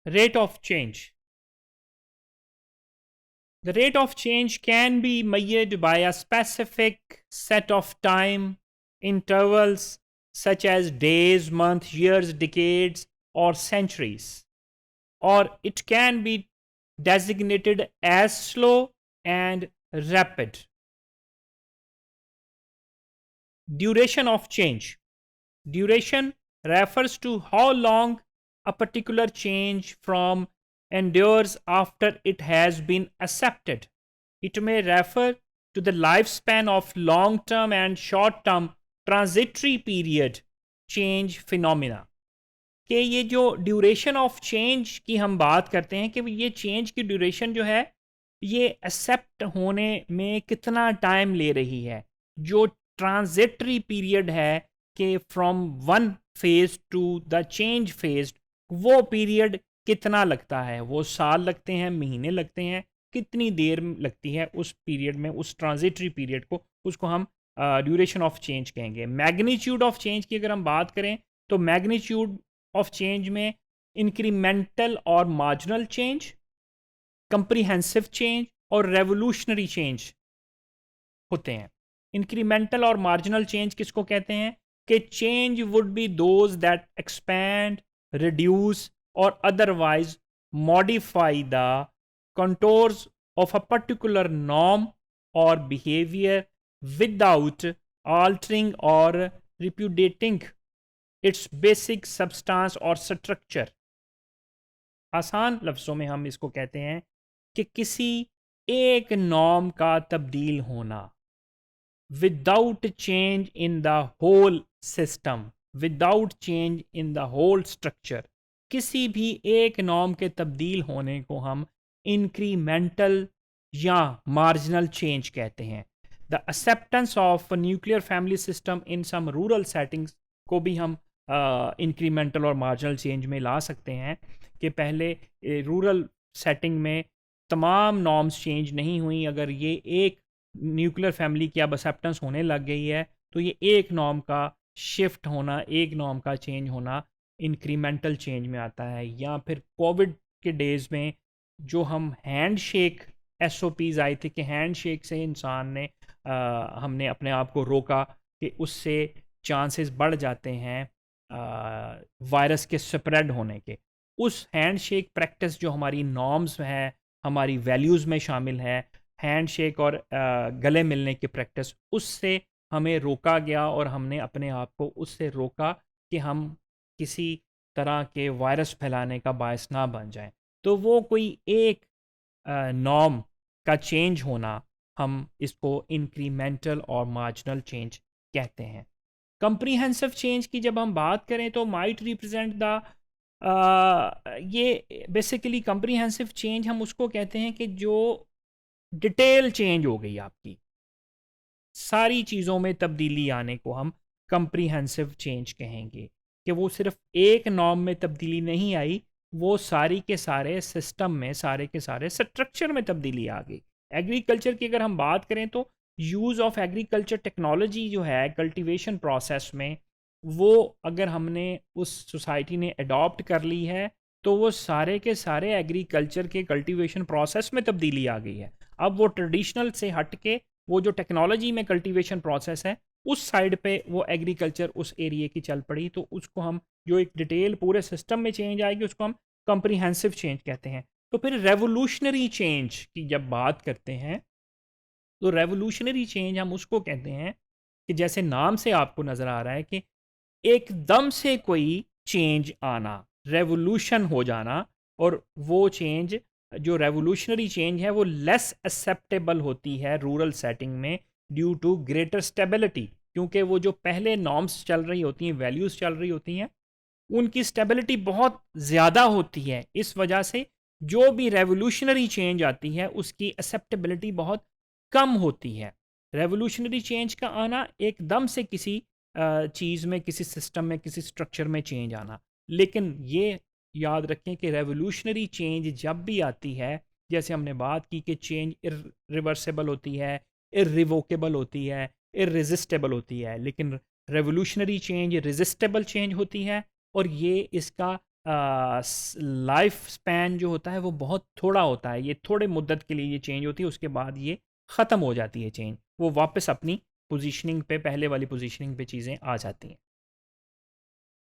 Rate of change. The rate of change can be measured by a specific set of time intervals such as days, months, years, decades, or centuries. Or it can be designated as slow and rapid. Duration of change. Duration refers to how long a particular change from endures after it has been accepted. It may refer to the lifespan of long term and short term transitory period change phenomena. कि ये जो duration of change की हम बात करते हैं कि ये चेंज की ड्यूरेशन जो है ये एक्सेप्ट होने में कितना टाइम ले रही है, जो ट्रांजिटरी पीरियड है कि from one phase two the change phase, वो पीरियड कितना लगता है, वो साल लगते हैं, महीने लगते हैं, कितनी देर लगती है उस पीरियड में, उस ट्रांजिटरी पीरियड को, उसको हम ड्यूरेशन ऑफ चेंज कहेंगे. मैग्नीट्यूड ऑफ चेंज की अगर हम बात करें तो मैग्नीट्यूड ऑफ चेंज में इंक्रीमेंटल और मार्जिनल चेंज, कंप्रीहेंसिव चेंज और रेवोल्यूशनरी चेंज होते हैं. इंक्रीमेंटल और मार्जिनल चेंज किसको कहते हैं कि change would be those that expand, reduce और otherwise modify the contours of a particular norm और behaviour without altering or repudiating its basic substance और structure. आसान लफ्ज़ों में हम इसको कहते हैं कि किसी एक नॉर्म का तब्दील होना without change in the whole system, without change in the whole structure. किसी भी एक नॉर्म के तब्दील होने को हम इंक्रीमेंटल या मार्जिनल चेंज कहते हैं. The acceptance of nuclear family system in some rural settings को भी हम इंक्रीमेंटल और मार्जिनल चेंज में ला सकते हैं कि पहले रूरल सेटिंग में तमाम नॉर्म्स चेंज नहीं हुई, अगर ये एक न्यूक्लियर फैमिली की अब एक्सेप्टेंस होने लग गई है तो ये एक नॉर्म का शिफ्ट होना, एक नॉर्म का चेंज होना इंक्रीमेंटल चेंज में आता है. या फिर कोविड के डेज़ में जो हम हैंड शेक SOPs आई थी कि हैंड शेक से इंसान ने हमने अपने आप को रोका कि उससे चांसेस बढ़ जाते हैं वायरस के स्प्रेड होने के. उस हैंड शेक प्रैक्टिस जो हमारी नॉर्म्स है, हमारी वैल्यूज़ में शामिल है, हैंड शेक और गले मिलने की प्रैक्टिस, उससे हमें रोका गया और हमने अपने आप को उससे रोका कि हम किसी तरह के वायरस फैलाने का बायस ना बन जाएं. तो वो कोई एक नॉर्म का चेंज होना, हम इसको इंक्रीमेंटल और मार्जिनल चेंज कहते हैं. कंप्रीहेंसिव चेंज की जब हम बात करें तो माइट रिप्रेजेंट द ये बेसिकली कंप्रीहेंसिव चेंज हम उसको कहते हैं कि जो डिटेल चेंज हो गई, आपकी सारी चीज़ों में तब्दीली आने को हम कंप्रीहेंसिव चेंज कहेंगे. कि वो सिर्फ एक नॉर्म में तब्दीली नहीं आई, वो सारी के सारे सिस्टम में, सारे के सारे स्ट्रक्चर में तब्दीली आ गई. एग्रीकल्चर की अगर हम बात करें तो यूज़ ऑफ एग्रीकल्चर टेक्नोलॉजी जो है कल्टीवेशन प्रोसेस में, वो अगर हमने उस सोसाइटी ने अडॉप्ट कर ली है तो वो सारे के सारे एग्रीकल्चर के कल्टीवेशन प्रोसेस में तब्दीली आ गई है. अब वो ट्रेडिशनल से हट के वो जो टेक्नोलॉजी में कल्टीवेशन प्रोसेस है उस साइड पे वो एग्रीकल्चर उस एरिया की चल पड़ी, तो उसको हम जो एक डिटेल पूरे सिस्टम में चेंज आएगी उसको हम कंप्रीहेंसिव चेंज कहते हैं. तो फिर रेवोल्यूशनरी चेंज की जब बात करते हैं तो रेवोल्यूशनरी चेंज हम उसको कहते हैं कि जैसे नाम से आपको नज़र आ रहा है कि एकदम से कोई चेंज आना, रेवोल्यूशन हो जाना, और वो चेंज जो रेवोल्यूशनरी चेंज है वो लेस एक्सेप्टेबल होती है रूरल सेटिंग में ड्यू टू ग्रेटर स्टेबिलिटी, क्योंकि वो जो पहले नॉर्म्स चल रही होती हैं, वैल्यूज़ चल रही होती हैं, उनकी स्टेबिलिटी बहुत ज़्यादा होती है. इस वजह से जो भी रेवोल्यूशनरी चेंज आती है उसकी एक्सेप्टेबिलिटी बहुत कम होती है. रेवोल्यूशनरी चेंज का आना एकदम से किसी चीज़ में, किसी सिस्टम में, किसी स्ट्रक्चर में चेंज आना. लेकिन ये याद रखें कि रेवोल्यूशनरी चेंज जब भी आती है, जैसे हमने बात की कि चेंज इरिवर्सिबल होती है, इरिवोकेबल होती है, इररेजिस्टेबल होती है, लेकिन रेवोल्यूशनरी चेंज रेजिस्टेबल चेंज होती है और ये इसका लाइफ स्पैन जो होता है वो बहुत थोड़ा होता है, ये थोड़े मुद्दत के लिए ये चेंज होती है, उसके बाद ये ख़त्म हो जाती है चेंज, वो वापस अपनी पोजीशनिंग पे, पहले वाली पोजीशनिंग पे चीज़ें आ जाती हैं।